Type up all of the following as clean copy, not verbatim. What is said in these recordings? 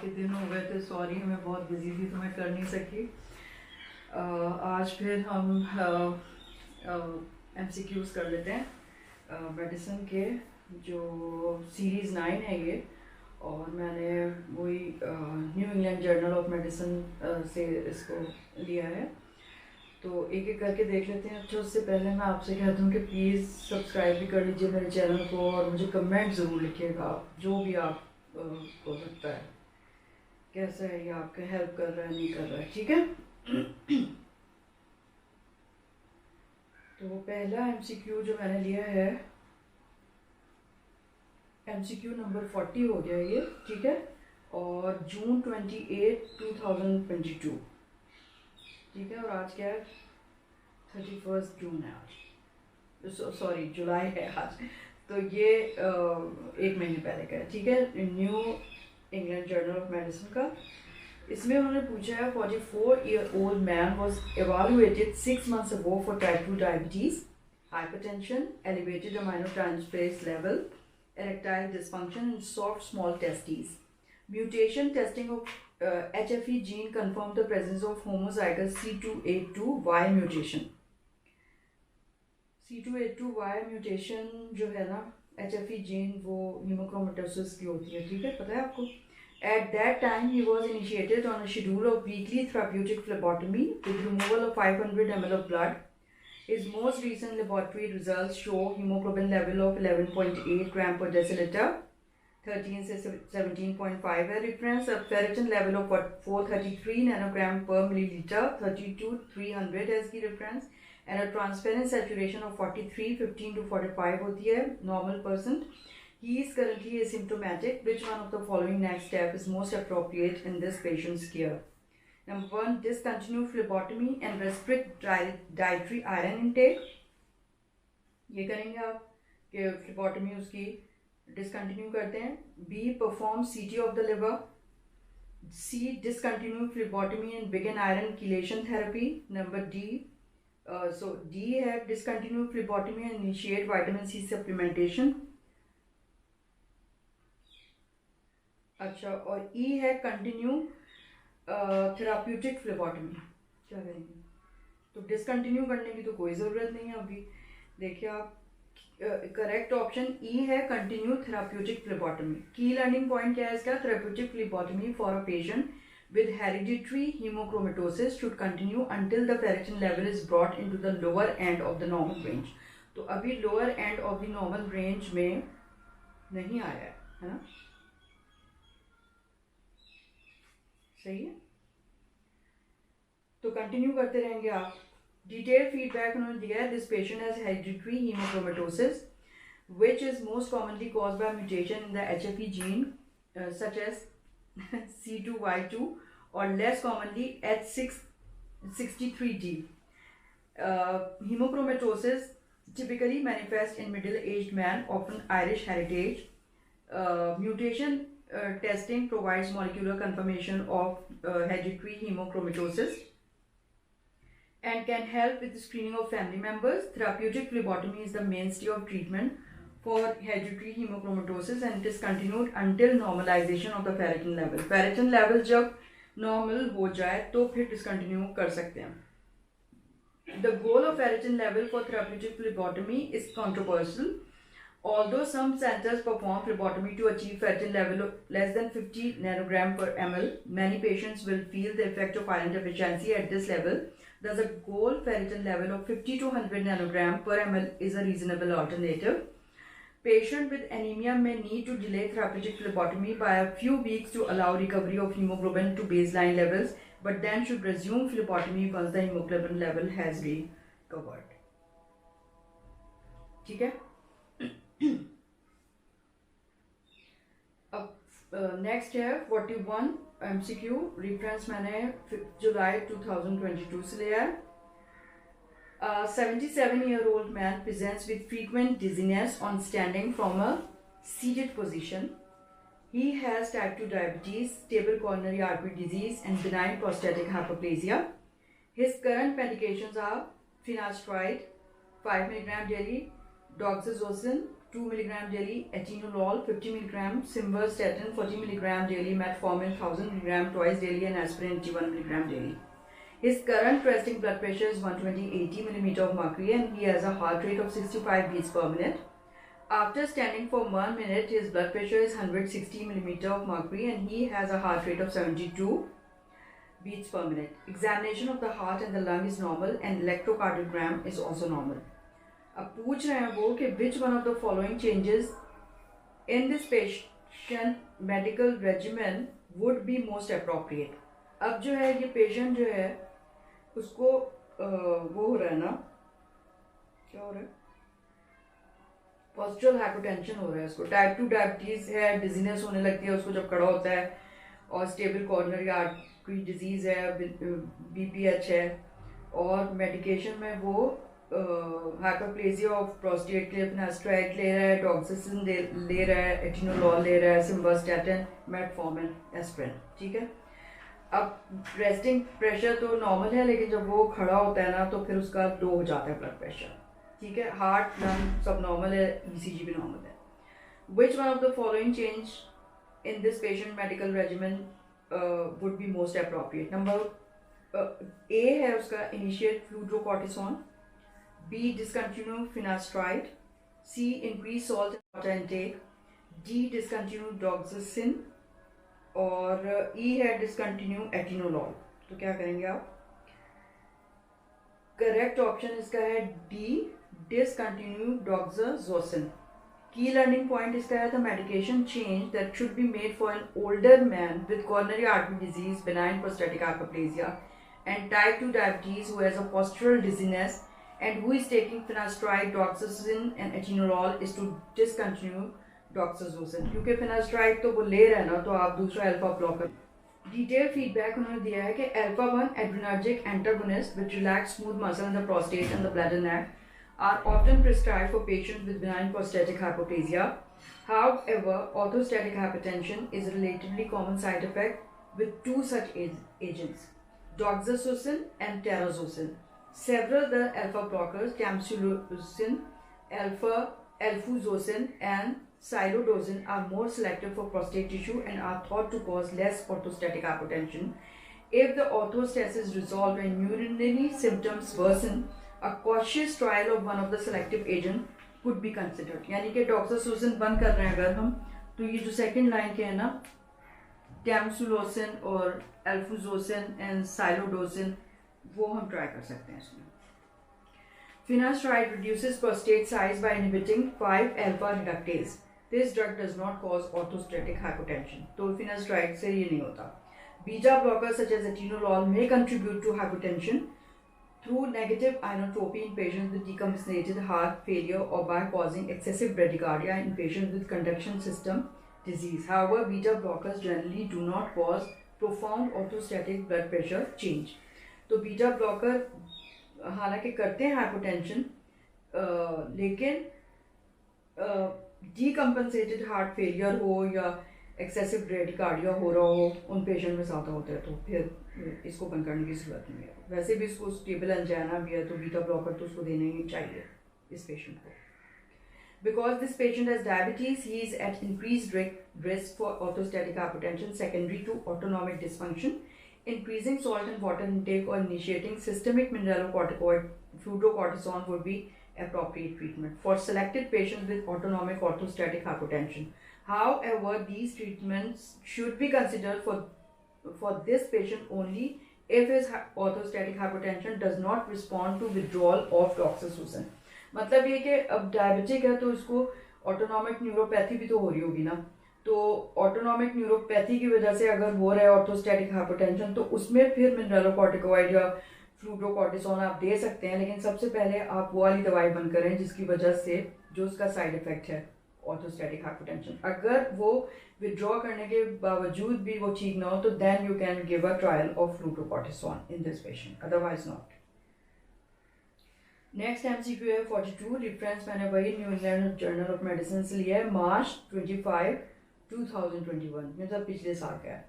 काफ़ी दिन हो गए थे, सॉरी मैं बहुत बिजी थी तो मैं कर नहीं सकी। आज फिर हम MCQs कर लेते हैं मेडिसिन के, जो सीरीज़ 9 है ये। और मैंने वही New England journal of medicine से इसको लिया है, तो एक एक करके देख लेते हैं। अच्छा, उससे पहले मैं आपसे कहता हूँ कि प्लीज़ सब्सक्राइब भी कर लीजिए मेरे चैनल को, और मुझे कमेंट ज़रूर लिखिएगा, जो भी आप हो सकता है, कैसा है ये, आपका हेल्प कर रहा है नहीं कर रहा है, ठीक है। तो पहला MCQ जो मैंने लिया है, MCQ नंबर 40 हो गया ये, ठीक है। और जून 28, 2022, ठीक है। और आज क्या है, 31 जून है आज, सॉरी जुलाई है आज। तो ये 1 महीने पहले का है, ठीक है, new England journal of medicine का। इसमें उन्होंने पूछा है 44-year-old man was evaluated 6 months ago for type 2 diabetes, hypertension, elevated aminotransferase level, erectile dysfunction and soft small testes. Mutation testing of HFE gene confirmed the presence of homozygous C282Y mutation. C282Y mutation जो है ना, HFE gene, वो haemochromatosis की होती है, ठीक है, पता है आपको। At that time, he was initiated on a schedule of weekly therapeutic phlebotomy with removal of 500 ml of blood. His most recent laboratory results show hemoglobin level of 11.8 gram per deciliter, 13 से 17.5 है reference, a ferritin level of 433 nanogram per milliliter, 32-300 है इसकी reference, and a transferrin saturation of 43, 15 to 45 होती है normal person. He is currently asymptomatic. Which one of the following next step is most appropriate in this patient's care? Number 1, discontinue phlebotomy and restrict dietary iron intake. ये करेंगे आप कि phlebotomy उसकी discontinue करते हैं. B, perform CT of the liver. C, discontinue phlebotomy and begin iron chelation therapy. Number D, D है discontinue phlebotomy and initiate vitamin C supplementation. अच्छा, और E है कंटिन्यू थेराप्यूटिक फ्लेबोटमी। क्या करेंगे, तो डिसकंटिन्यू करने की तो कोई ज़रूरत नहीं है अभी। देखिए आप, करेक्ट ऑप्शन E है कंटिन्यू थेराप्यूटिक फ्लेबोटमी। की लर्निंग पॉइंट क्या है इसका, therapeutic phlebotomy for a patient with hereditary hemochromatosis should continue until the ferritin level is brought into the lower end of the normal range. तो अभी lower end of the normal range में नहीं आया है ना, सही है, तो कंटिन्यू करते रहेंगे आप। डिटेल फीडबैक उन्होंने दिया है, this patient has hereditary hemochromatosis which is most commonly caused by mutation in the HFE gene such as C2Y2 or less commonly H63D. Hemochromatosis typically manifests in middle-aged man, often Irish heritage. Mutation testing provides molecular confirmation of hereditary hemochromatosis and can help with the screening of family members. Therapeutic phlebotomy is the mainstay of treatment for hereditary hemochromatosis and it is continued until normalization of the ferritin level. Ferritin level जब normal हो जाए तो फिर discontinue कर सकते हैं. The goal of ferritin level for therapeutic phlebotomy is controversial. Although some centers perform phlebotomy to achieve ferritin level of less than 50 nanogram per ml, many patients will feel the effect of iron deficiency at this level. Thus, a goal ferritin level of 50 to 100 nanogram per ml is a reasonable alternative. Patient with anemia may need to delay therapeutic phlebotomy by a few weeks to allow recovery of hemoglobin to baseline levels, but then should resume phlebotomy once the hemoglobin level has recovered. ठीक है। अब next है 41 MCQ, reference मैंने जुलाई 2022 से लिया है। A 77-year-old man presents with frequent dizziness on standing from a seated position. He has type 2 diabetes, stable coronary artery disease, and benign prostatic hyperplasia. His current medications are finasteride 5 mg daily, doxazosin 2 milligram daily, atenolol 50 milligram, simvastatin 40 milligram daily, metformin 1000 milligram twice daily, and aspirin 81 milligram daily. His current resting blood pressure is 120/80 millimeter of mercury, and he has a heart rate of 65 beats per minute. After standing for 1 minute, his blood pressure is 160 millimeter of mercury, and he has a heart rate of 72 beats per minute. Examination of the heart and the lung is normal, and electrocardiogram is also normal. अब पूछ रहे हैं वो कि which one of the following changes in this patient medical regimen would be most appropriate. अब जो है ये पेशेंट जो है उसको वो हो रहा है ना, क्या हो रहा है, पोस्चरल हाइपोटेंशन हो रहा है, उसको टाइप 2 डायबिटीज है, डिजीनेस होने लगती है उसको जब खड़ा होता है, और स्टेबल कॉर्नरी आर्टरी डिजीज है, BPH है, और मेडिकेशन में वो हाइपरप्लेजिया ऑफ प्रोस्टेट के लिए फिनास्ट्राइड ले रहा है, डॉक्सिसिन ले रहा है, एटेnolol ले रहा है, सिम्वास्टैटिन, मेटफॉर्मिन, एस्पिरिन, ठीक है। अब रेस्टिंग प्रेशर तो नॉर्मल है, लेकिन जब वो खड़ा होता है ना तो फिर उसका लो हो जाता है ब्लड प्रेशर, ठीक है। हार्ट लंग सब नॉर्मल है, ECG भी नॉर्मल है। विच one of the following change in this patient medical regimen would be most appropriate. Number A है उसका initiate फ्लूड्रोकॉर्टिसोन, B discontinue finasteride, C increase salt and water intake, D discontinue doxycycline, और E है discontinue atenolol। तो क्या करेंगे आप? Correct option इसका है D discontinue doxycycline। की लर्निंग पॉइंट इसका है the medication change that should be made for an older man with coronary artery disease, benign prostatic hyperplasia, and type 2 diabetes who has a postural dizziness and who is taking finasteride, doxycycline and atenolol is to discontinue doxycycline, क्योंकि finasteride तो वो ले रहे हैं ना, तो आप दूसरा अल्फा ब्लॉकर। डिटेल फीडबैक उन्होंने दिया है कि alpha 1 adrenergic antagonist which relax smooth muscle in the prostate and the bladder neck are often prescribed for patients with benign prostatic hyperplasia. However, orthostatic hypertension is a relatively common side effect with two such agents, doxycycline and terazosin. Several other alpha blockers, tamsulosin, alfuzosin, and silodosin, are more selective for prostate tissue and are thought to cause less orthostatic hypotension. If the orthostasis is resolved and urinary symptoms worsen, a cautious trial of one of the selective agent could be considered. यानी कि doxycycline बंद कर रहे हैं अगर हम, तो ये जो सेकेंड लाइन के हैं ना, tamsulosin और alfuzosin and silodosin, वो हम ट्राई कर सकते हैं इसमें। Finasteride reduces prostate size by inhibiting 5-alpha reductase. This drug does not cause orthostatic hypotension. तो finasteride से ये नहीं होता। Beta blockers such as atenolol may contribute to hypotension through negative inotropy in patients with decompensated heart failure or by causing excessive bradycardia in patients with conduction system disease. However, beta blockers generally do not cause profound orthostatic blood pressure change. तो beta blocker हालांकि करते हैं hypotension, लेकिन डीकम्पनसेटेड heart failure हो या excessive bradycardia हो रहा हो उन पेशेंट में ज़्यादा होता है, तो फिर इसको बंद करने की ज़रूरत नहीं है। वैसे भी इसको स्टेबल एंजाइना भी है, तो बीटा ब्लॉकर तो उसको देना ही चाहिए इस पेशेंट को। Because this patient has diabetes, he is at increased risk for orthostatic hypotension secondary to autonomic dysfunction. Increasing salt and water intake or initiating systemic mineralocorticoid fludrocortisone would be appropriate treatment for selected patients with autonomic orthostatic hypotension. However, these treatments should be considered for this patient only if his orthostatic hypotension does not respond to withdrawal of doxycycline. मतलब ये कि अब diabetic है तो इसको autonomic neuropathy भी तो हो रही होगी ना, तो ऑटोनॉमिक न्यूरोपैथी की वजह से अगर हो रहा है ऑर्थोस्टैटिक हाइपोटेंशन, तो उसमें फिर मिनरलोकॉर्टिकोइड या फ्लूड्रोकॉर्टिसोन आप दे सकते हैं, लेकिन सबसे पहले आप वो वाली दवाई बंद करें जिसकी वजह से जो उसका साइड इफेक्ट है ऑर्थोस्टैटिक हाइपोटेंशन। अगर वो विड्रॉ करने के बावजूद भी वो ठीक ना हो, तो then you can give a trial of fludrocortisone in this patient, otherwise not. Next MCQ है 42, रेफरेंस मैंने वही New England journal of medicine से लिया है, मार्च 25, 2021, मतलब पिछले साल का है।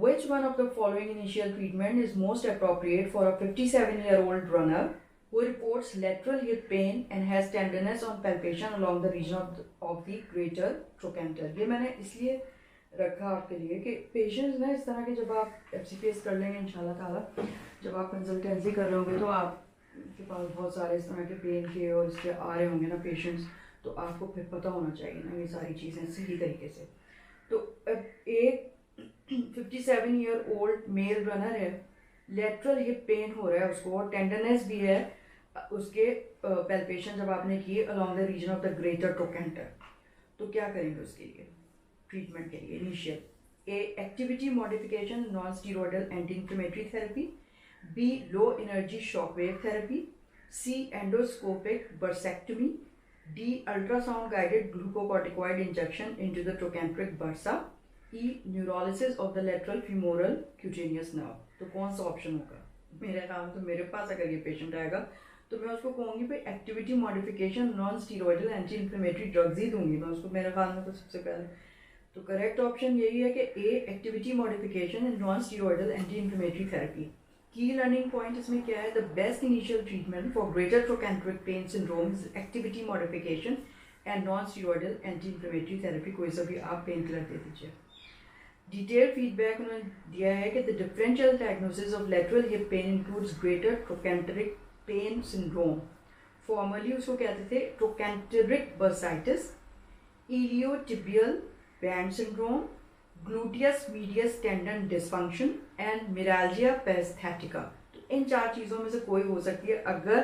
Which one of the following initial treatment is most appropriate for a 57-year-old runner who reports lateral hip pain and has tenderness on palpation along the region of the greater trochanter. ये मैंने इसलिए रखा आपके लिए कि patients ना इस तरह के जब आप FCPS कर लेंगे इंशाल्लाह ताला, जब आप कंसल्टेंसी कर रहे होंगे तो आपके पास बहुत सारे इस तरह के पेन के और इसके आ रहे होंगे ना पेशेंट्स, तो आपको फिर पता होना चाहिए ना ये सारी चीज़ें सही तरीके से। तो एक 57-year-old मेल रनर है, लेटरल हिप पेन हो रहा है उसको और टेंडरनेस भी है उसके पैल्पेशन जब आपने किए along the region of the greater trochanter, तो क्या करेंगे उसके लिए ट्रीटमेंट के लिए? Initial A activity modification non steroidal anti inflammatory therapy, B low energy shockwave therapy, C endoscopic bursectomy, D ultrasound guided glucocorticoid injection into the trochanteric bursa, E neurolysis of the lateral femoral cutaneous nerve. तो कौन सा option होगा? मेरे काम तो मेरे पास अगर ये पेशेंट आएगा तो मैं उसको कहूँगी भाई activity modification non steroidal anti inflammatory drugs ही दूंगी मैं उसको, मेरे ख्याल में तो सबसे पहले। तो करेक्ट ऑप्शन यही है कि A activity modification and non steroidal anti inflammatory therapy. की लर्निंग पॉइंट इसमें क्या है? The best initial treatment for greater trochanteric pain syndrome is activity modification and non steroidal anti inflammatory therapy. कोई सा भी आप पेन किलर दे दीजिए। Detail feedback उन्होंने दिया है कि the differential diagnosis of lateral hip pain includes greater trochanteric pain syndrome, formerly उसको कहते थे trochanteric bursitis, iliotibial band syndrome, gluteus medius tendon dysfunction and meralgia paresthetica. तो इन 4 चीज़ों में से कोई हो सकती है अगर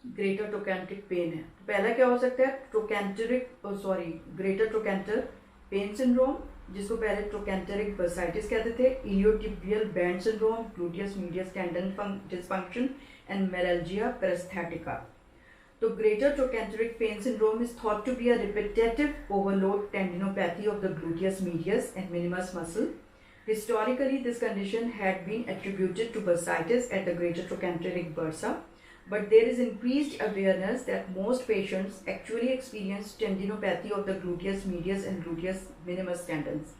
ग्रेटर ट्रोकेंट्रिक पेन है। तो पहला क्या हो सकता है? ग्रेटर ट्रोकेंटर पेन सिंड्रोम, जिसको पहले ट्रोकेंटेरिक बर्साइटिस कहते थे, iliotibial band syndrome, gluteus medius tendon dysfunction and meralgia paresthetica. तो greater trochanteric pain syndrome is thought to be a repetitive overload tendinopathy of the gluteus medius and minimus muscle. Historically, this condition had been attributed to bursitis at the greater trochanteric bursa, but there is increased awareness that most patients actually experience tendinopathy of the gluteus medius and gluteus minimus tendons.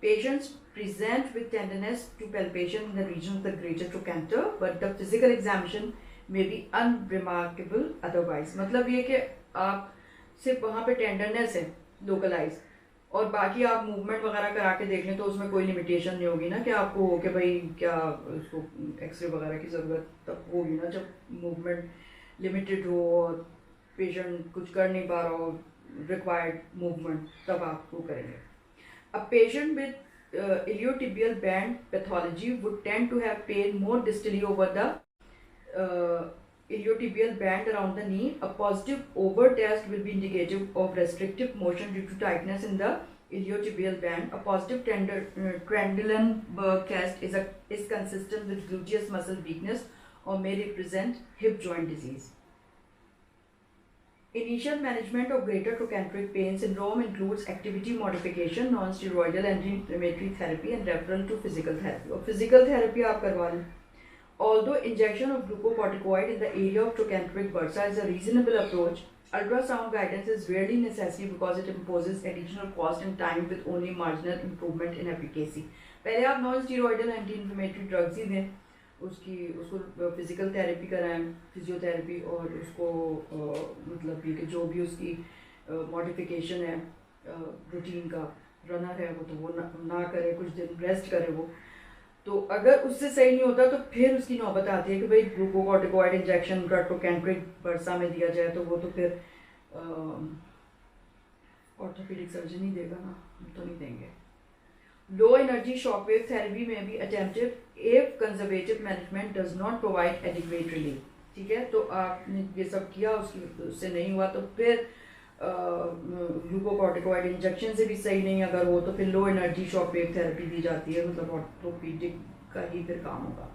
Patients present with tenderness to palpation in the region of the greater trochanter, but the physical examination may be unremarkable otherwise. मतलब ये कि आप सिर्फ वहाँ पे tenderness है localise और बाकी आप मूवमेंट वगैरह करा के देख लें तो उसमें कोई लिमिटेशन नहीं होगी ना कि आपको हो कि भाई क्या उसको एक्सरे वगैरह की ज़रूरत तब होगी ना जब मूवमेंट लिमिटेड हो और पेशेंट कुछ कर नहीं पा रहा हो रिक्वायर्ड मूवमेंट, तब आप वो करेंगे. A patient with iliotibial band pathology would tend to have pain more distally over the iliotibial band around the knee. A positive over test will be indicative of restrictive motion due to tightness in the iliotibial band. A positive Trendelenburg test is consistent with gluteus muscle weakness or may represent hip joint disease. Initial management of greater trochanteric pain syndrome includes activity modification, non-steroidal anti-inflammatory therapy and referral to physical therapy. और physical therapy आप करवा लें. Although injection of glucocorticoid in the area of trochanteric bursa is a reasonable approach, ultrasound guidance is rarely necessary because it imposes additional cost and time with only marginal improvement in efficacy. पहले आप non steroidal anti inflammatory drugs ही दें, उसको physical therapy कराएं, physiotherapy, और उसको मतलब ये कि जो भी उसकी मॉडिफिकेशन है रूटीन का रनर है वो तो वो ना करे, कुछ दिन रेस्ट करे वो. तो अगर उससे सही नहीं होता तो फिर उसकी नौबत आती है कि भाई ग्लूकोकॉर्टिकॉइड इंजेक्शन ट्रोकेंट्रिक बर्सा में दिया जाए, तो वो तो फिर ऑर्थोपेडिक सर्जन ही देगा ना, हम तो नहीं देंगे. लो एनर्जी शॉकवेव थेरेपी में भी attempted if conservative management does not provide adequate relief. ठीक है, तो आपने ये सब किया, उससे नहीं हुआ तो फिर ग्लूकोकॉर्टिकॉइड इंजेक्शन से भी सही नहीं अगर हो तो फिर लो एनर्जी शॉकवेव थेरेपी दी जाती है, मतलब ऑर्थोपेडिक का ही फिर काम होगा.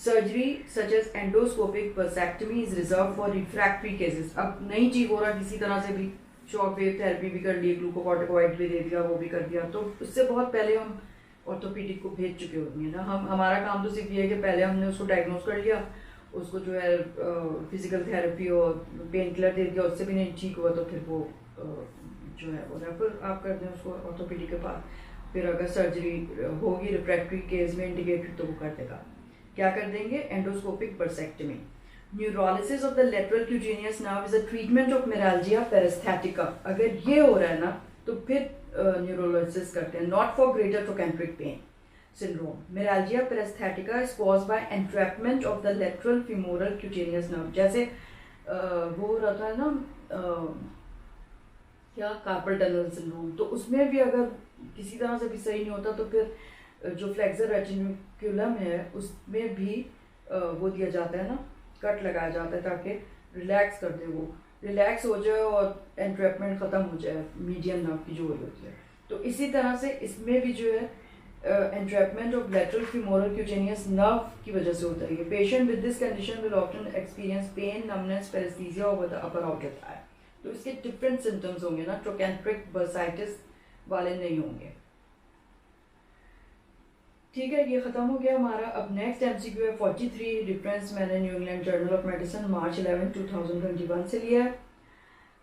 Surgery such as endoscopic bursectomy is reserve for refractory cases. अब नहीं ठीक हो रहा किसी तरह से भी, शॉकवेव थेरेपी भी कर ली, ग्लूकोकॉर्टिकॉइड भी दे दिया, वो भी कर दिया, तो उससे बहुत पहले हम ऑर्थोपेडिक को भेज चुके होंगे ना. हमारा काम तो सिर्फ ये है कि पहले हमने उसको डायग्नोज कर लिया, उसको जो है फिजिकल थेरेपी और पेन किलर दे दिया, उससे भी नहीं ठीक हुआ तो फिर वो जो है वो रेफर आप कर दें उसको ऑर्थोपेडिक के पास. फिर अगर सर्जरी होगी रिफ्रैक्टरी केस में इंडिकेटेड तो वो कर देगा. क्या कर देंगे, endoscopic bursectomy. Neurolysis of the lateral cutaneous nerve is a treatment of meralgia paresthetica. अगर ये हो रहा है ना तो फिर न्यूरोलिसिस करते हैं, not for greater trochanteric pain syndrome. Myalgia paresthetica is caused by entrapment of the lateral femoral cutaneous nerve. जैसे वो रहता है ना क्या कार्पल टनल सिंड्रोम, तो उसमें भी अगर किसी तरह से भी सही नहीं होता तो फिर जो फ्लेक्सर रेटिकुलम है उसमें भी वो दिया जाता है ना, कट लगाया जाता है ताकि रिलैक्स कर दे, वो रिलैक्स हो जाए और एंट्रैपमेंट ख़त्म हो जाए मीडियम नर्व की जो होती है। तो इसी तरह से इसमें भी जो है entrapment of lateral femoral cutaneous nerve की वजह से होता है। Patient with this condition will often experience pain, numbness, paresthesia over the upper outer thigh. तो इसके डिफरेंट सिम्टम्स होंगे ना, ट्रोकैंट्रिक बर्साइटिस वाले नहीं होंगे। ठीक है, ये खत्म हो गया हमारा। अब नेक्स्ट एमसीक्यू है 43, रेफरेंस मैंने New England journal of medicine March 11, 2021 से लिया है।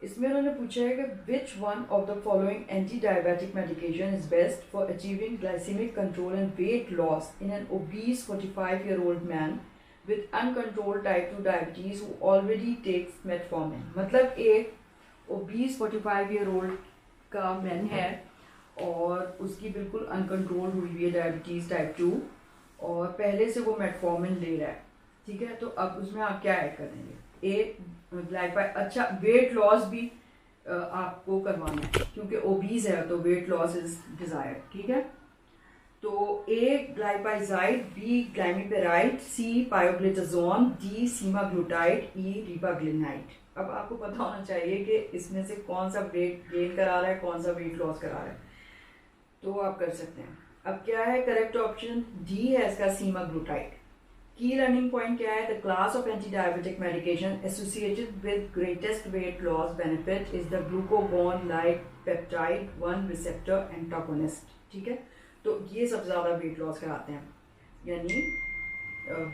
इसमें उन्होंने पूछा है कि which one of the following anti diabetic medication is best for achieving glycemic control and weight loss in an obese 45-year-old man with uncontrolled type 2 diabetes who already takes metformin. मतलब एक ओबीस 45-year-old का man है और उसकी बिल्कुल uncontrolled हुई हुई है डायबिटीज टाइप 2 और पहले से वो मेटफॉर्मिन ले रहा है। ठीक है, तो अब उसमें आप क्या ऐड करेंगे, ए ग्लाइपाई, अच्छा वेट लॉस भी आपको करवाना है क्योंकि ओबीज है तो वेट लॉस इज डिजायर्ड। ठीक है, तो ए ग्लाइपाइजाइड, बी ग्लाइमीपेराइड, सी पायोग्लिटाजोन, डी सीमाग्लूटाइड, ई रिबाग्लिनाइड। अब आपको पता होना चाहिए कि इसमें से कौन सा वेट गेन करा रहा है, कौन सा वेट लॉस करा रहा है, तो आप कर सकते हैं। अब क्या है करेक्ट ऑप्शन, डी है इसका, सीमाग्लूटाइड। की लर्निंग पॉइंट क्या है, the class of anti diabetic medication associated with greatest weight loss benefit is the glucagon like peptide 1 receptor antagonist. ठीक है, तो ये सबसे ज़्यादा वेट लॉस कराते हैं, यानी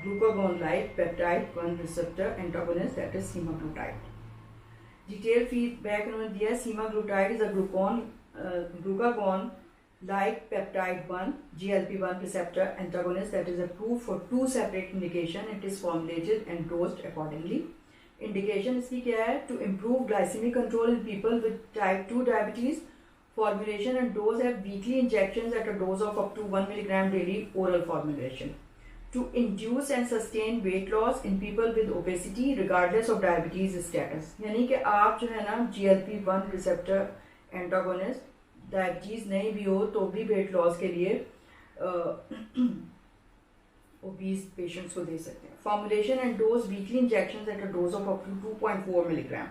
glucagon like peptide 1 receptor antagonist, that is semaglutide. Detail feedback उन्होंने दिया, semaglutide is a glucagon like peptide 1 GLP-1 receptor antagonist that is approved for 2 separate indication. It is formulated and dosed accordingly. Indication इसकी क्या है, to improve glycemic control in people with type 2 diabetes. Formulation and dose have weekly injections at a dose of up to 1 mg daily oral formulation. To induce and sustain weight loss in people with obesity regardless of diabetes status. यानी कि आप जो है ना GLP-1 receptor antagonist diabetes नहीं भी हो तो भी वेट लॉस के लिए ओबीस पेशेंट्स को दे सकते हैं। Formulation and dose weekly injections at a dose of up to 2.4 milligram.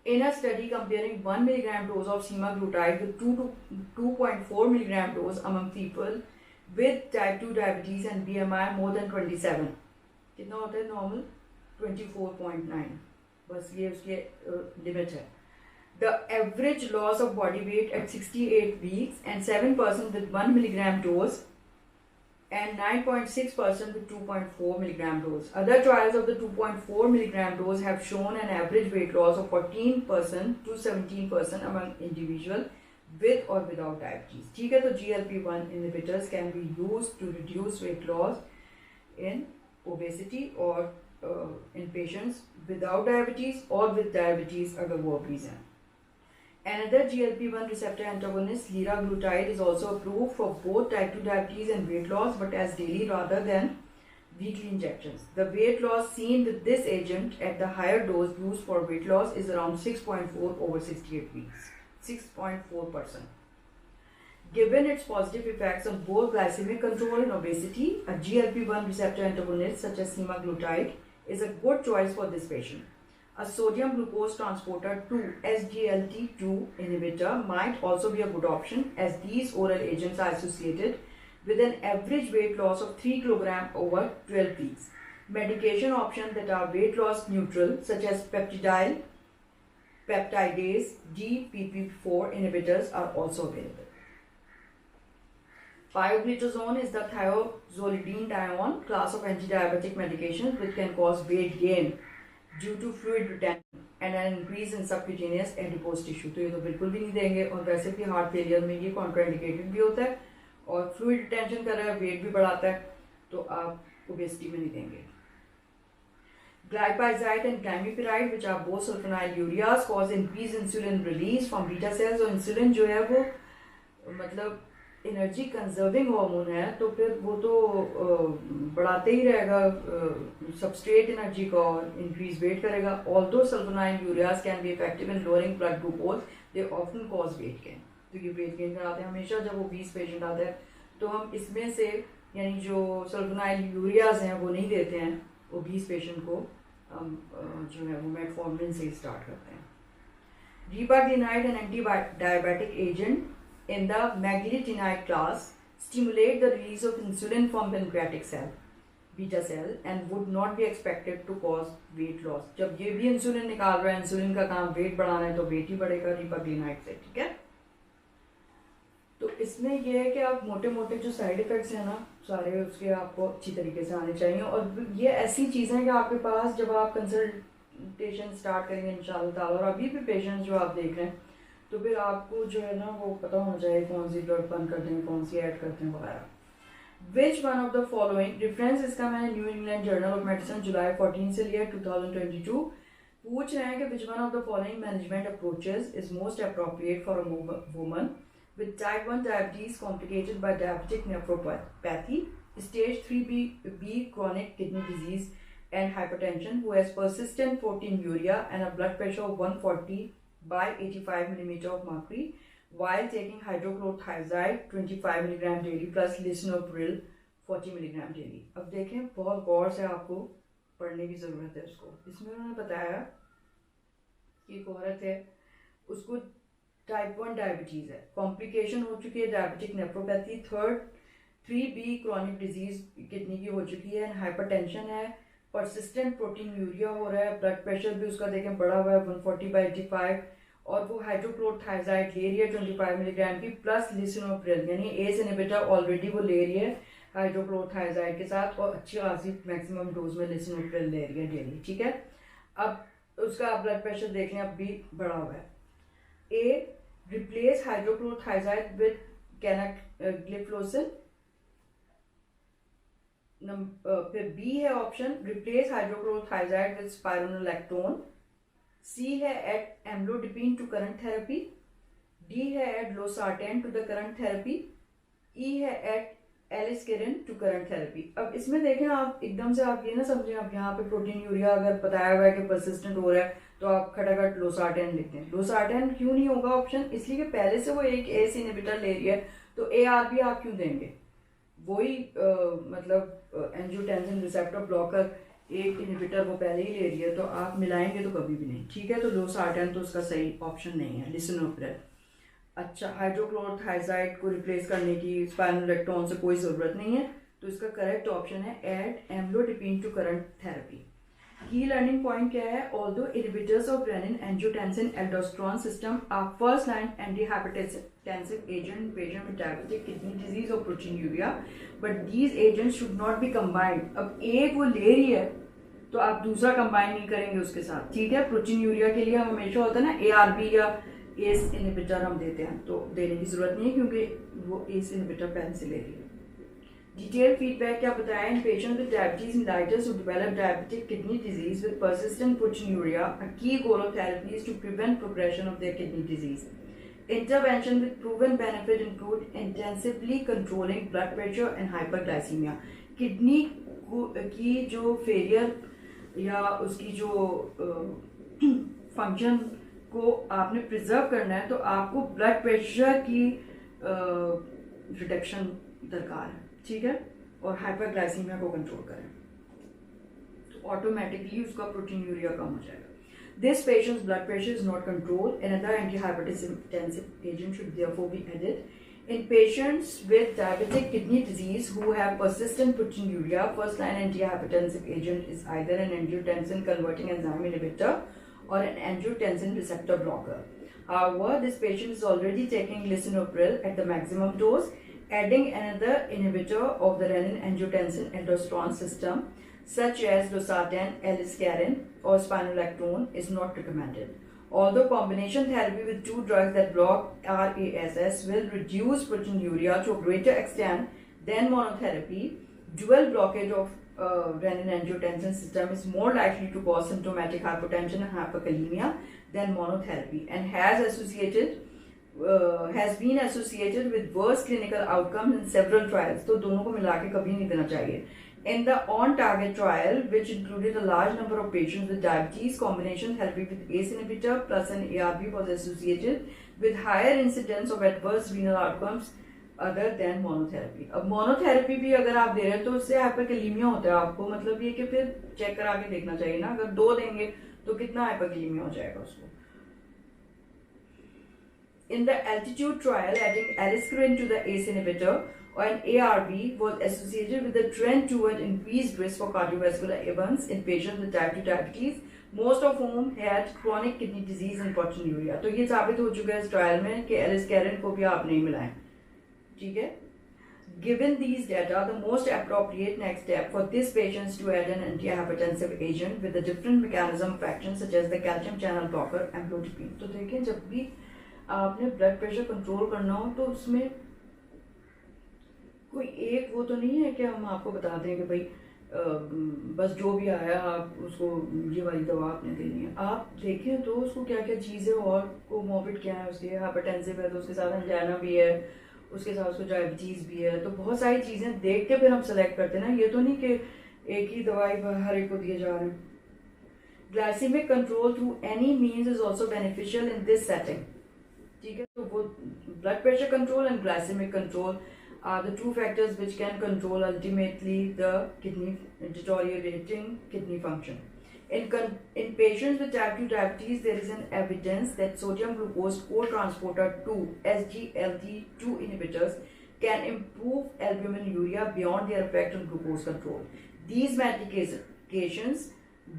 In a study comparing 1 milligram dose of semaglutide with 2 to 2.4 milligram dose among people with type 2 diabetes and BMI more than 27, कितना होता है normal 24.9, बस ये उसके limit है। The average loss of body weight at 68 weeks and 7% with 1 milligram dose and 9.6% with 2.4 milligram dose. Other trials of the 2.4 milligram dose have shown an average weight loss of 14% to 17% among individuals with or without diabetes. ठीक है, तो GLP-1 inhibitors can be used to reduce weight loss in obesity or in patients without diabetes or with diabetes अगर वो obese हैं। Another GLP-1 receptor antagonist, liraglutide, is also approved for both type 2 diabetes and weight loss, but as daily rather than weekly injections. The weight loss seen with this agent at the higher dose used for weight loss is around 6.4 over 68 weeks, 6.4%. Given its positive effects on both glycemic control and obesity, a GLP-1 receptor antagonist such as semaglutide is a good choice for this patient. A sodium glucose transporter 2 SGLT2 inhibitor might also be a good option as these oral agents are associated with an average weight loss of 3 kg over 12 weeks. Medication options that are weight loss neutral such as peptidase, DPP4 inhibitors are also available. Pioglitazone is the thiazolidinedione class of antidiabetic medications which can cause weight gain due to fluid retention and an increase in subcutaneous adipose tissue. तो ये तो बिल्कुल भी नहीं देंगे और वैसे भी हार्ट फेलियर में ये कॉन्ट्राइंडिकेटेड भी होता है और फ्लूइड रिटेंशन कर रहा है, वेट भी बढ़ाता है, तो आप ओबेसिटी में नहीं देंगे। Glypizide and glimepiride, which are both sulfonylureas, cause increased insulin release from beta cells। और इंसुलिन जो है वो मतलब एनर्जी कंजर्विंग हार्मोन है, तो फिर वो तो बढ़ाते ही रहेगा सबस्ट्रेट एनर्जी को और इंक्रीज वेट करेगा। Although sulfonylureas can be effective in lowering blood glucose, they often cause weight gain. तो ये वेट गेन कराते हैं हमेशा जब वो 20 पेशेंट आते हैं, तो हम इसमें से यानी जो sulfonylureas हैं वो नहीं देते हैं वो 20 पेशेंट को, हम जो है वो मेटफॉर्मिन से स्टार्ट करते हैं। Rebaglinide, an anti-diabetic agent in the meglitinide class, stimulate the release of insulin from pancreatic cell, beta cell, and would not be expected to cause weight loss। जब ये भी इंसुलिन निकाल रहा है, इंसुलिन का काम वेट बढ़ाना है, तो वेट ही बढ़ेगा रीबाग्लिनाइड से, ठीक है। तो इसमें यह है कि आप मोटे मोटे जो साइड इफ़ेक्ट्स हैं ना सारे, उसके आपको अच्छी तरीके से आने चाहिए। और ये ऐसी चीज़ें हैं कि आपके पास जब आप कंसल्टेशन स्टार्ट करेंगे इंशाल्लाह ताला, और अभी भी पेशेंट्स जो आप देख रहे हैं, तो फिर आपको जो है ना वो पता होना चाहिए कौन सी ब्लड बंद करते हैं, कौन सी ऐड करते हैं वगैरह। Which one of the following, reference इसका मैंने New England journal of medicine July 14 से लिया 2022। पूछ रहे हैं कि which one of the following management approaches is most appropriate for a woman with type 1 diabetes complicated by diabetic nephropathy, stage 3B chronic kidney disease and hypertension, who has persistent proteinuria and a blood pressure of 140 by 85 mm of mercury while taking hydrochlorothiazide 25 mg daily plus lisinopril 40 mg daily। अब देखें बहुत गौर से आपको पढ़ने की ज़रूरत है उसको। इसमें उन्होंने बताया कि एक औरत है, उसको टाइप 1 डायबिटीज़ है, कॉम्प्लिकेशन हो चुकी है diabetic nephropathy, 3B chronic disease kidney की हो चुकी है, हाइपरटेंशन है, परसिस्टेंट प्रोटीनयूरिया हो रहा है, ब्लड प्रेशर भी उसका देखें बढ़ा हुआ है 140/85, और वो हाइड्रोक्लोरोथाइजाइड ले रही है 25 मिलीग्राम की प्लस लिसिनोप्रिल, यानी एस इनहिबिटर ऑलरेडी वो ले रही है हाइड्रोक्लोरोथाइजाइड के साथ, और अच्छी खासी मैक्सिमम डोज में लिसिनोप्रिल ले रही है डेली, ठीक है। अब उसका ब्लड प्रेशर देख लें, अब भी बढ़ा हुआ है। ए, replace hydrochlorothiazide with canagliflozin। फिर बी है option, replace hydrochlorothiazide with spironolactone। सी है add amlodipine to current therapy। D है add losartan to the current therapy। ई है add एलिस्केरिन टू करंट थेरेपी। अब इसमें देखें आप एकदम से आप ये ना समझें, आप यहाँ पे प्रोटीन यूरिया अगर बताया हुआ है कि परसिस्टेंट हो रहा है तो आप खटाखट लोसार्टेन लिखते हैं। लोसार्टेन क्यों नहीं होगा ऑप्शन, इसलिए कि पहले से वो एक एस इनहिबिटर ले रही है, तो ARB आप क्यों देंगे, वही मतलब एंजियोटेंसिन रिसेप्टर ब्लॉकर एक इनहिबिटर वो पहले ही ले रही है, तो आप मिलाएंगे तो कभी भी नहीं, ठीक है। तो लोसार्टेन तो उसका सही ऑप्शन नहीं है, लिसिनोप्रिल। अच्छा, हाइड्रोक्लोरोथाइजाइड को रिप्लेस करने की स्पाइरोलेक्टोन से कोई ज़रूरत नहीं है, तो इसका करेक्ट ऑप्शन है add amlodipine to current therapy. की लर्निंग पॉइंट क्या है, although inhibitors of renin angiotensin aldosterone system are first line anti hypertensive agent patient with diabetic kidney disease और proteinuria, but these agents should not be combined. अब एक वो ले रही है तो आप दूसरा कंबाइन नहीं करेंगे उसके साथ, ठीक है। प्रोटीनयूरिया के लिए हम हमेशा होता है ना ARB या एस इनहिबिटर हम देते हैं, तो देने की जरूरत नहीं है क्योंकि वो एस इनहिबिटर पहले से ले रही है। डिटेल फीडबैक क्या बताया, in patient with diabetes mellitus who develop diabetic kidney disease with persistent proteinuria, a key goal of therapy is to prevent progression of their kidney disease. Intervention with proven benefit include intensively controlling blood pressure and hyperglycemia। Kidney की जो failure या उसकी जो function को आपने preserve करना है, तो आपको ब्लड प्रेशर की रिडक्शन दरकार है, ठीक है, और हाइपरग्लाइसीमिया को कंट्रोल करें, तो ऑटोमेटिकली उसका प्रोटीनयूरिया कम हो जाएगा। This patients blood pressure is not control, another antihypertensive agent should therefore be added। In patients with diabetic kidney disease who have persistent proteinuria, first line antihypertensive agent is either an angiotensin converting enzyme inhibitor or an angiotensin receptor blocker. However, this patient is already taking lisinopril at the maximum dose. Adding another inhibitor of the renin-angiotensin aldosterone system, such as losartan, eliscarin, or spironolactone, is not recommended. Although combination therapy with two drugs that block RASS will reduce proteinuria to a greater extent than monotherapy, Dual blockage of renin-angiotensin system is more likely to cause symptomatic hypotension and hyperkalemia than monotherapy, and has been associated with worse clinical outcomes in several trials. तो दोनों को मिला के कभी नहीं देना चाहिए. In the on-target trial, which included a large number of patients with diabetes, combination therapy with ACE inhibitor plus an ARB was associated with higher incidence of adverse renal outcomes other than monotherapy. अब monotherapy भी अगर आप दे रहे हैं तो उससे hyperkalaemia होता है आपको, मतलब ये कि फिर चेक करा के देखना चाहिए ना. अगर 2 देंगे तो कितना हाइपरकैलेमिया हो जाएगा उसको. In the altitude trial, adding aliskiren to the ACE inhibitor or an ARB was associated with a trend toward increased risk for cardiovascular events in patients with type 2 diabetes, most of whom had chronic kidney disease and proteinuria. तो ये साबित हो चुका है इस trial में कि aliskiren को भी आप नहीं मिलाएं. ठीक है. Given these data, the most appropriate next step for these patients to add an antihypertensive agent with a different mechanism of action such as the calcium channel blocker amlodipine. तो देखें, जब भी आपने ब्लड प्रेशर कंट्रोल करना हो तो उसमें कोई एक वो तो नहीं है कि हम आपको बता दें कि भाई बस जो भी आया आप उसको ये वाली दवा आपने देनी है. आप देखें तो उसको क्या क्या चीज़ें और कोमोर्बिड क्या है, उसके हाइपरटेंसिव है तो उसके साथ एंजाइना भी है, उसके साथ उसको डायबिटीज़ भी है. तो बहुत सारी चीज़ें देख के फिर हम सेलेक्ट करते हैं ना. ये तो नहीं कि एक ही दवाई हर एक को दिए जा रहे हैं. Glycemic control through any means is also beneficial in this setting. ठीक है. तो वो blood pressure control and glycemic control are the two factors which can control ultimately the kidney deteriorating kidney function. In patients with type 2 diabetes, there is an evidence that sodium glucose co-transporter 2 (SGLT2) inhibitors can improve albuminuria beyond their effect on glucose control. These medications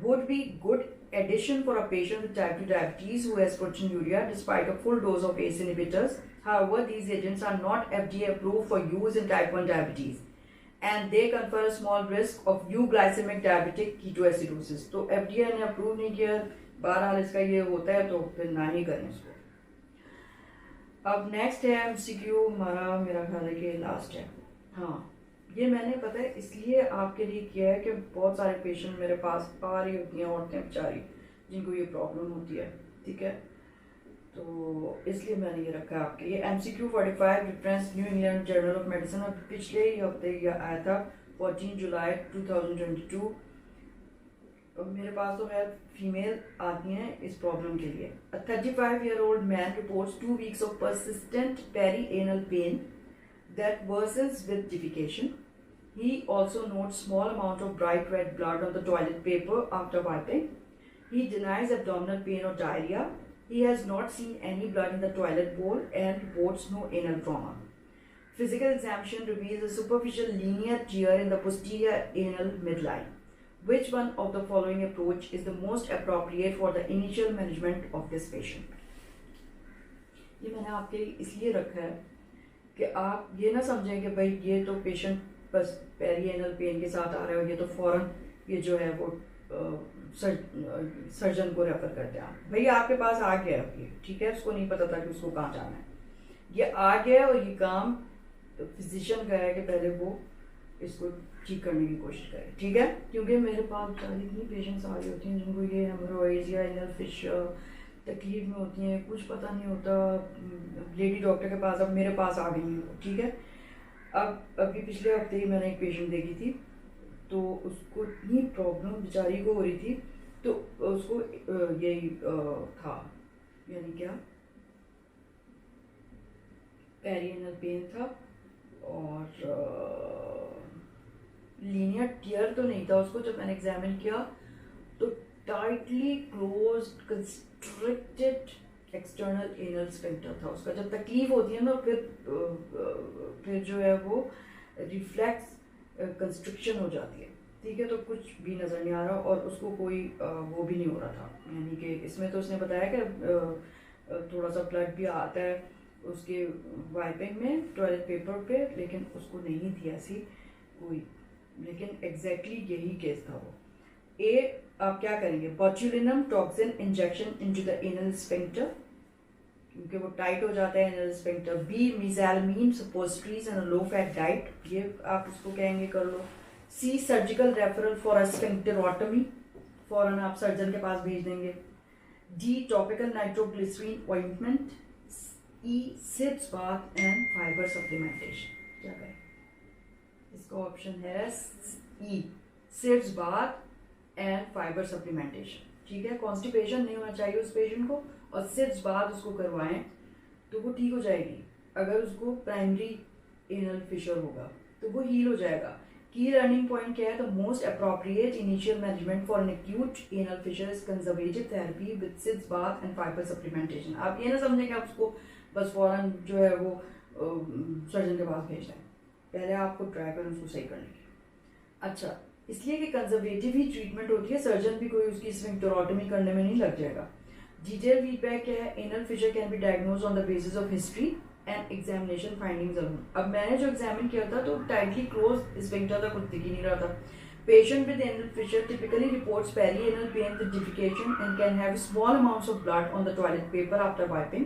would be good addition for a patient with type 2 diabetes who has proteinuria despite a full dose of ACE inhibitors. However, these agents are not FDA approved for use in type 1 diabetes and they confer a small risk of euglycemic diabetic ketoacidosis. तो FDA ने approve नहीं किया, बहरहाल इसका ये होता है तो फिर ना ही करें इसको. अब नेक्स्ट है MCQ हमारा, मेरा ख्याल है कि लास्ट है. हाँ, ये मैंने पता है इसलिए आपके लिए किया है कि बहुत सारे पेशेंट मेरे पास आ रही होती हैं, औरतें बेचारी जिनको ये प्रॉब्लम होती है. ठीक है. तो इसलिए मैंने ये रखा है आपके लिए. MCQ 45 reference new England journal of medicine, और पिछले ही हफ्ते ये आया था 14 जुलाई 2022. मेरे पास तो है फीमेल आती हैं इस प्रॉब्लम के लिए. A 35-year-old man reports 2 weeks of persistent perianal pain that worsens with defecation. He also notes small amount of bright red blood on the toilet paper after wiping. He denies abdominal pain or diarrhea. He has not seen any blood in the toilet bowl and reports no anal trauma. Physical examination reveals a superficial linear tear in the posterior anal midline. Which one of the following approach is the most appropriate for the initial management of this patient? ये मैंने आपके लिए इसलिए रखा है कि आप ये ना समझें कि भाई ये तो पेशेंट बस पेरिएनल पेन के साथ आ रहा है और ये तो फौरन ये जो है वो सर्जन को रेफर करते हैं. आप भैया आपके पास आ गया है, ठीक है, उसको नहीं पता था कि उसको कहाँ जाना है, ये आ गया और ये काम तो फिजिशियन का है कि पहले वो इसको ठीक करने की कोशिश करे. ठीक है. क्योंकि मेरे पास इतनी पेशेंट्स आ रही होती हैं जिनको ये हेमोरॉइड्स या एनल फिशर तकलीफ में होती हैं, कुछ पता नहीं होता. लेडी डॉक्टर के पास अब मेरे पास आ गई हैं. ठीक है. अब अभी पिछले हफ्ते ही मैंने एक पेशेंट देखी थी, तो उसको इतनी प्रॉब्लम बेचारी को हो रही थी, तो उसको यही था, यानी क्या पेरिएनल पेन था और लीनियर टियर तो नहीं था उसको. जब मैंने एग्जामिन किया तो tightly closed constricted external anal sphincter था उसका. जब तकलीफ होती है ना फिर जो है वो रिफ्लेक्स कंस्ट्रिक्शन हो जाती है. ठीक है. तो कुछ भी नज़र नहीं आ रहा और उसको कोई वो भी नहीं हो रहा था, यानी कि इसमें तो उसने बताया कि थोड़ा सा ब्लड भी आता है उसके वाइपिंग में टॉयलेट पेपर पे, लेकिन उसको नहीं थी ऐसी कोई. लेकिन एग्जैक्टली यही केस था वो. आप क्या करेंगे, botulinum toxin injection into the anal sphincter क्योंकि वो टाइट हो जाता है anal sphincter. B, mesalamine suppositories and low fat diet, ये आप उसको कहेंगे कर लो. C surgical referral for a sphincterotomy, फौरन आप सर्जन के पास भेज देंगे। D topical nitroglycerin ointment. E sitz bath and fibre supplementation. क्या करें? इसका ऑप्शन है E sitz bath and fibre supplementation. ठीक है, कॉन्स्टिपेशन नहीं होना चाहिए उस पेशेंट को, और सिप्स बाथ उसको करवाएं तो वो ठीक हो जाएगी। अगर उसको प्राइमरी एनल फिशर होगा तो वो हील हो जाएगा। की लर्निंग पॉइंट क्या है? The most appropriate initial management for an acute anal fissure is conservative therapy with sitz bath and fibre supplementation. आप ये ना समझें कि आप उसको बस फौरन जो है वो सर्जन के पास भेज दें, पहले आपको ट्राई करें उसको सही करने की। अच्छा, इसलिए कि कंजर्वेटिव ही ट्रीटमेंट होती है, सर्जन भी कोई उसकी स्फिंक्टेरोटमी करने में नहीं लग जाएगा। डिटेल फीडबैक क्या है? Anal fissure can be diagnose on the basis of history and examination findings alone. अब मैंने जो एग्जामिन किया था तो टाइटली क्लोज स्फिंक्टर तक कुछ दिख ही नहीं रहा था। Patient with anal fissure typically reports perianal pain with defecation and can have small amounts of blood on the toilet paper after wiping.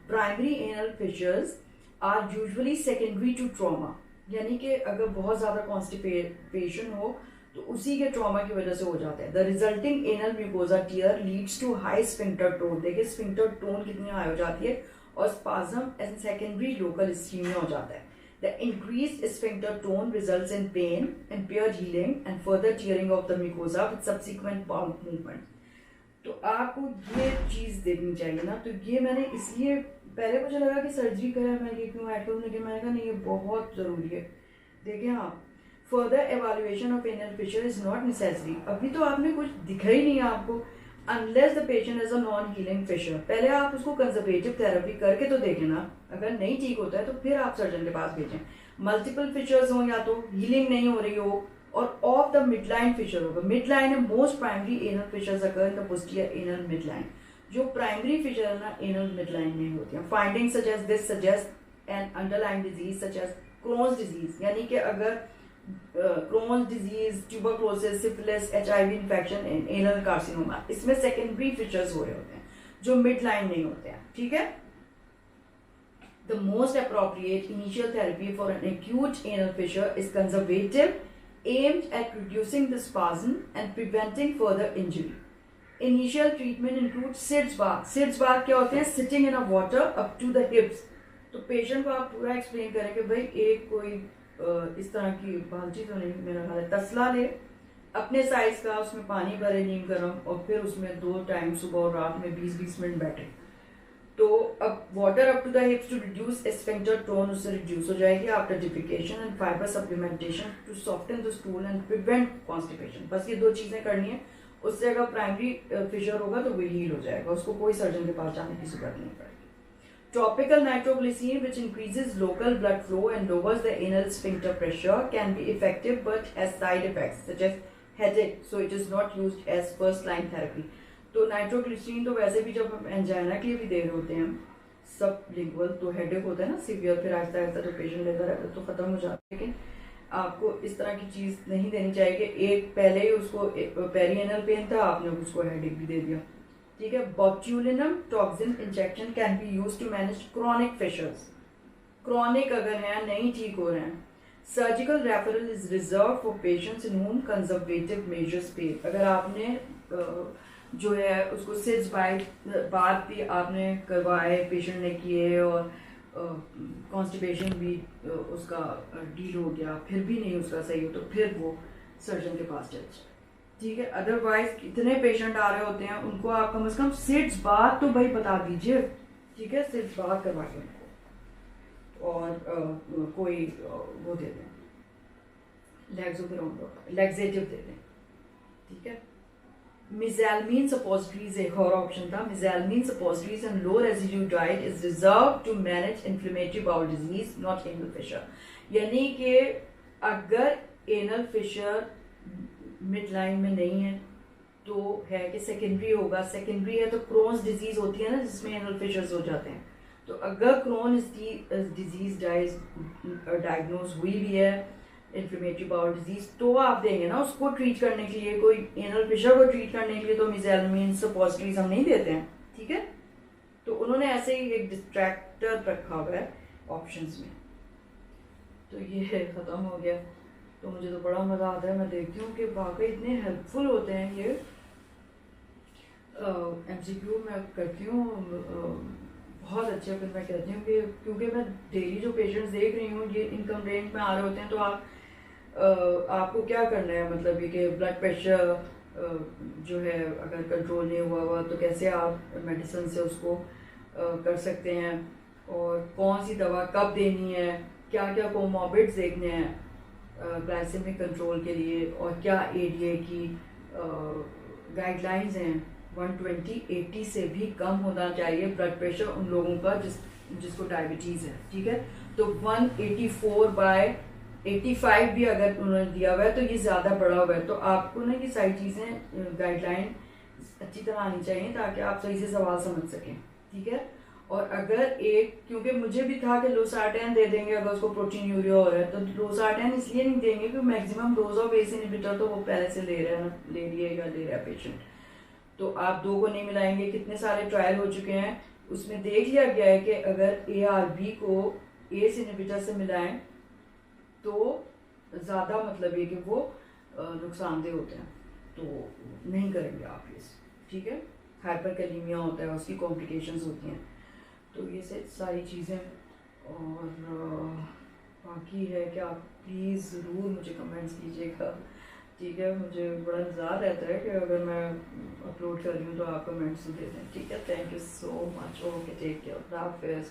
Primary anal fissures are usually secondary to trauma, यानी कि अगर बहुत ज्यादा constipation हो तो उसी के trauma की वजह से हो जाता है। The resulting anal mucosa tear leads to high sphincter tone. देखिए स्फिंक्टर टोन कितनी हाई हो जाती है, और spasm and secondary local ischaemia हो जाता है। The increased sphincter tone results in pain, impaired healing and further tearing of the mucosa with subsequent bowel movement। तो आपको ये चीज देखनी चाहिए ना, तो ये मैंने इसलिए पहले मुझे लगा कि सर्जरी करा मैं ये क्यों ऐड करूँ, लेकिन मैंने कहा नहीं ये बहुत जरूरी है। देखिए आप further evaluation of anal fissure is not necessary. अभी तो आपने कुछ दिखा ही नहीं है आपको, unless the patient is a non healing fissure. पहले आप उसको कंजर्वेटिव थेरेपी करके तो देखें ना, अगर नहीं ठीक होता है तो फिर आप सर्जन के पास भेजें। मल्टीपल फिशर्स हो या तो हीलिंग नहीं हो रही हो, और ऑफ द मिडलाइन फिशर होगा। मिडलाइन है most primary anal fissures occur in the posterior anal midline. जो प्राइमरी फिशर है ना एनल मिडलाइन में होती है। Finding suggest this suggest an underline disease such as Crohn's disease, यानी कि अगर Crohn's disease, tuberculosis, syphilis, HIV infection, anal carcinoma, इसमें सेकेंडरी फिशर्स हो रहे होते हैं जो मिड लाइन नहीं होते हैं। ठीक है, the most appropriate initial therapy for an acute anal fissure is conservative aimed at reducing the spasm and preventing further injury. Initial treatment includes sitz bath. Sitz bath क्या होते हैं? Sitting in a water up to the hips. तो patient को आप पूरा explain करें कि भाई एक कोई इस तरह की बाल्टी तो नहीं, मेरा ख्याल है तसला ले अपने साइज का, उसमें पानी भरे नीम गर्म, और फिर उसमें 2 टाइम सुबह और रात में 20-20 मिनट बैठे। तो अब water up to the hips to reduce sphincter tone, उससे रिड्यूस हो जाएगी after defecation, and fibre supplementation to soften the stool and prevent constipation. बस ये 2 चीजें करनी है। उससे अगर प्राइमरी फिशर होगा तो वो हील हो जाएगा, उसको कोई सर्जन के पास जाने की जरूरत नहीं पड़ेगी। Topical nitroglycerin, which increases local blood flow and lowers the anal sphincter pressure, can be effective but has side effects such as headache, so it is not used as first line therapy। तो nitroglycerine तो वैसे भी जब हम angina के लिए भी दे रहे होते हैं सब लिंगुअल, तो हेडेक होता है ना सिवियर, फिर आहिस्ता आहिस्ता जो पेशेंट लेता रहता है तो खत्म हो जाता है। लेकिन आपको इस तरह की चीज नहीं देनी चाहिए कि एक पहले ही उसको पेरिएनल पेन था, आपने उसको हेडेक भी दे दिया। ठीक है, botulinum toxin injection can be used to manage chronic fissures. Chronic अगर हैं नहीं ठीक हो रहे हैं, surgical referral is reserve for patients in whom conservative measures fail. अगर आपने जो है उसको सिट्स बात भी आपने करवाए, पेशेंट ने किए, और कॉन्स्टिपेशन भी उसका डील हो गया, फिर भी नहीं उसका सही हो, तो फिर वो सर्जन के पास चल जाए। ठीक है, अदरवाइज कितने पेशेंट आ रहे होते हैं, उनको आप कम से कम सिट्स बात तो भाई बता दीजिए। ठीक है, सिट्स बात करवा के उनको, और कोई वो दे दें, लैक्सेटिव दे दें। ठीक है, मिज़ैल्मीन सपोजिटरीज एक और ऑप्शन था। Mesalamine suppositories and low residue diet is reserve to manage inflammatory bowel disease not anal fissure. यानी कि अगर एनल फिशर मिड लाइन में नहीं है तो है कि सेकेंडरी होगा। सेकेंडरी है तो क्रोन्स डिजीज होती है ना, जिसमें एनल फिशर्स हो जाते हैं। तो अगर क्रोन डिजीज डायग्नोज हुई भी है, इन्फ्लेमेटरी बाउल डिजीज, तो आप देंगे ना उसको ट्रीट करने के लिए। कोई एनल फिशर को ट्रीट करने के लिए तो मिज़ैल्मीन सपोजिटरीज हम नहीं देते हैं। ठीक है, तो उन्होंने ऐसे ही एक डिस्ट्रैक्टर रखा हुआ है ऑप्शंस में। तो ये खत्म हो गया। तो मुझे तो बड़ा मज़ा आता है। मैं देखती हूँ कि वाकई इतने हेल्पफुल होते हैं ये। MCQ मैं करती हूँ बहुत अच्छे। फिर मैं कहती हूँ कि क्योंकि मैं डेली जो पेशेंट्स देख रही हूँ ये इनकम रेंज में आ रहे होते हैं, तो आपको क्या करना है, मतलब ये कि ब्लड प्रेशर जो है अगर कंट्रोल नहीं हुआ हुआ तो कैसे आप मेडिसिन से उसको कर सकते हैं, और कौन सी दवा कब देनी है, क्या क्या कोमॉर्बिड्स देखने हैं ग्लाइसेमिक कंट्रोल के लिए, और क्या ADA की गाइडलाइंस हैं। 120/80 से भी कम होना चाहिए ब्लड प्रेशर उन लोगों का जिसको डायबिटीज़ है, ठीक है। तो 184/85 भी अगर उन्होंने दिया हुआ है तो ये ज़्यादा बढ़ा हुआ है। तो आपको ना ये सारी चीज़ें गाइडलाइन अच्छी तरह आनी चाहिए ताकि आप सही से सवाल समझ सकें, ठीक है। और अगर क्योंकि मुझे भी था कि लोसार्टेन दे देंगे अगर उसको प्रोटीन यूरिया हो रहा है, तो लोसार्टेन इसलिए नहीं देंगे कि maximum dose of ACE inhibitor तो वो पहले से ले रहा है पेशेंट। तो आप दो को नहीं मिलाएंगे। कितने सारे ट्रायल हो चुके हैं, उसमें देख लिया गया है कि अगर ARB को ACE इनहिबिटर से मिलाएं तो ज़्यादा मतलब ये कि वो नुकसानदेह होते हैं, तो नहीं करेंगे आप ये, ठीक है। हाइपरकैलेमिया होता है, उसकी कॉम्प्लिकेशंस होती हैं। तो ये सारी चीज़ें। और बाकी है कि आप प्लीज़ ज़रूर मुझे कमेंट्स कीजिएगा, ठीक है। मुझे बड़ा इंतज़ार रहता है कि अगर मैं अपलोड कर रही हूँ तो आप कमेंट्स दे दें, ठीक है। Thank you so much. Okay, take care. खुदा हाफिज़।